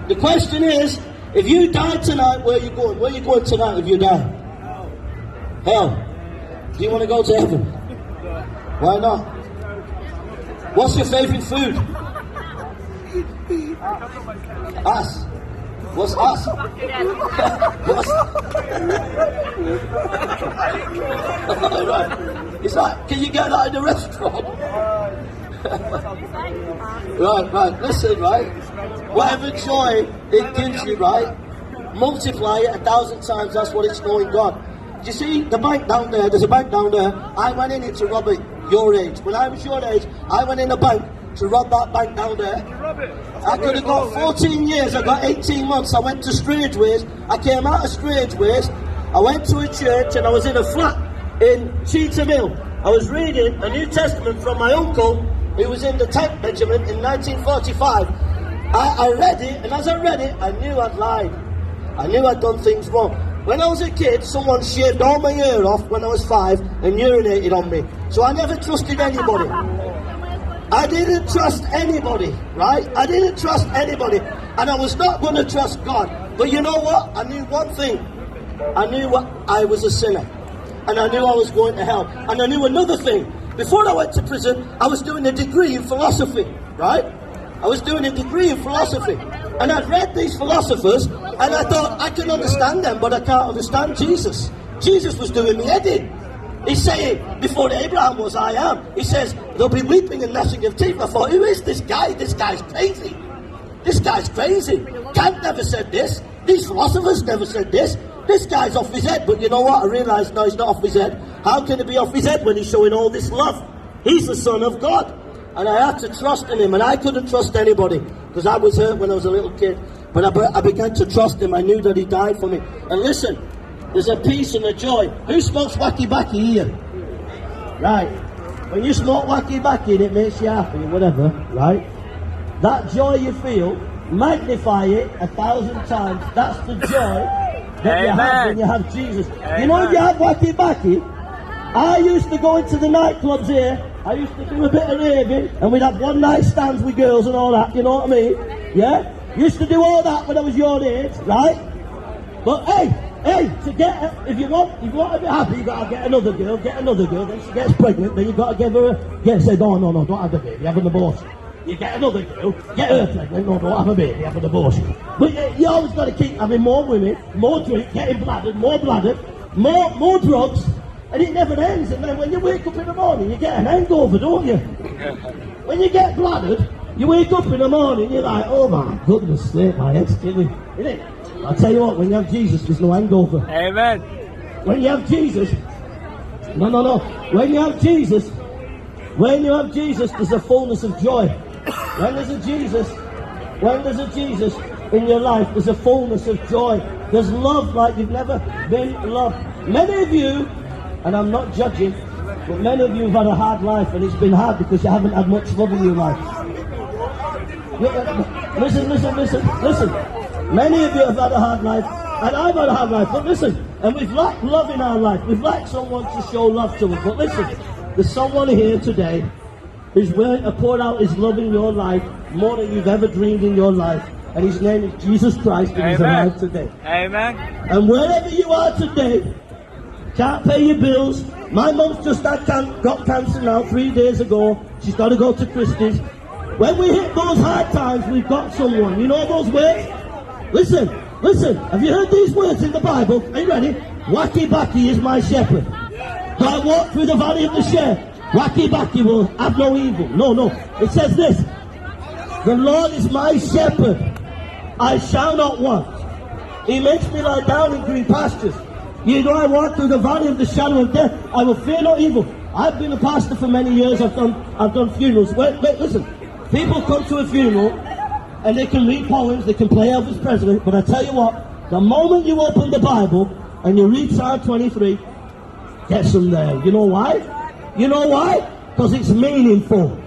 The question is, if you die tonight, where are you going? Where are you going tonight if you die? Hell. Do you want to go to heaven? Why not? What's your favorite food? Us. What's us? What's... Right. It's like, can you get that in the restaurant? Right. Listen, right? Whatever joy it gives you, right? Multiply it 1,000 times. That's what it's knowing God. Do you see the bank down there? There's a bank down there. I went in it to rob it. Your age. When I was your age, I went in a bank to rob that bank down there. I could have got 14 years. I got 18 months. I went to Strangeways. I came out of Strangeways. I went to a church and I was in a flat in Cheetham Hill. I was reading a New Testament from my uncle who was in the tank regiment in 1945. I read it, and as I read it, I knew I'd lied. I knew I'd done things wrong. When I was a kid, someone shaved all my hair off when I was 5 and urinated on me. So I never trusted anybody. I didn't trust anybody, right? I didn't trust anybody. And I was not going to trust God. But you know what? I knew one thing. I knew I was a sinner. And I knew I was going to hell. And I knew another thing. Before I went to prison, I was doing a degree in philosophy, right? I was doing a degree in philosophy. And I'd read these philosophers, and I thought, I can understand them, but I can't understand Jesus. Jesus was doing me head in. He's saying, before Abraham was, I am. He says, there'll be weeping and gnashing of teeth. I thought, who is this guy? This guy's crazy. This guy's crazy. Kant never said this. These philosophers never said this. This guy's off his head. But you know what? I realised, no, he's not off his head. How can he be off his head when he's showing all this love? He's the Son of God. And I had to trust in him. And I couldn't trust anybody because I was hurt when I was a little kid. But I began to trust him. I knew that he died for me. And listen, there's a peace and a joy. Who smokes wacky backy here? Right. When you smoke wacky backy and it makes you happy, whatever, right? That joy you feel, magnify it 1,000 times. That's the joy that you have when you have Jesus. Amen. You know, if you have wacky backy, I used to go into the nightclubs here. I used to do a bit of raving, and we'd have one night stands with girls and all that, you know what I mean? Yeah? Used to do all that when I was your age, right? But hey, to get, if you want to be happy, you gotta get another girl, then she gets pregnant, then you gotta give her say, no, don't have the baby, have an abortion. You get another girl, get her pregnant, no, don't have a baby, have an abortion. But you always gotta keep having more women, more drink, getting bladdered, more drugs, and it never ends. And then when you wake up in the morning, you get an hangover, don't you? When you get bladdered, you wake up in the morning, you're like, oh my goodness sake, my head's killing, isn't it? I'll tell you what, when you have Jesus, there's no hangover. Amen. When you have Jesus, no. When you have Jesus, there's a fullness of joy. When there's a Jesus in your life, there's a fullness of joy. There's love like you've never been loved. Many of you, and I'm not judging, but many of you have had a hard life, and it's been hard because you haven't had much love in your life. Listen. Many of you have had a hard life, and I've had a hard life, but listen, and we've lacked love in our life. We've lacked someone to show love to us. But listen, there's someone here today who's willing to pour out his love in your life more than you've ever dreamed in your life. And his name is Jesus Christ, and he's alive today. Amen. And wherever you are today, can't pay your bills. My mum's just got cancer now 3 days ago. She's got to go to Christie's. When we hit those hard times, we've got someone. You know those words? Listen. Have you heard these words in the Bible? Are you ready? Wacky backy is my shepherd. Though I walk through the valley of the shadow, wacky backy will have no evil. No. It says this. The Lord is my shepherd. I shall not want. He makes me lie down in green pastures. You know, I walk through the valley of the shadow of death. I will fear no evil. I've been a pastor for many years. I've done funerals. Wait, listen. People come to a funeral and they can read poems, they can play Elvis Presley, but I tell you what, the moment you open the Bible and you read Psalm 23, gets them there. You know why? Because it's meaningful.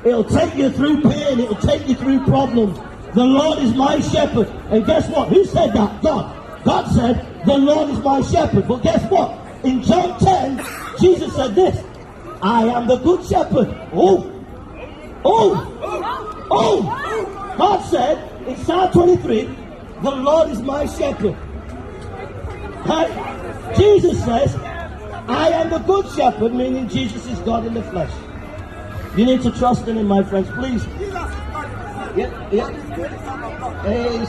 It'll take you through pain, it'll take you through problems. The Lord is my shepherd. And guess what? Who said that? God. God said, the Lord is my shepherd. But guess what? In John 10, Jesus said this, I am the good shepherd. God said, In Psalm 23, the Lord is my shepherd. Right? Jesus says, I am the good shepherd, meaning Jesus is God in the flesh. You need to trust in him, my friends, please. Yeah. Hey,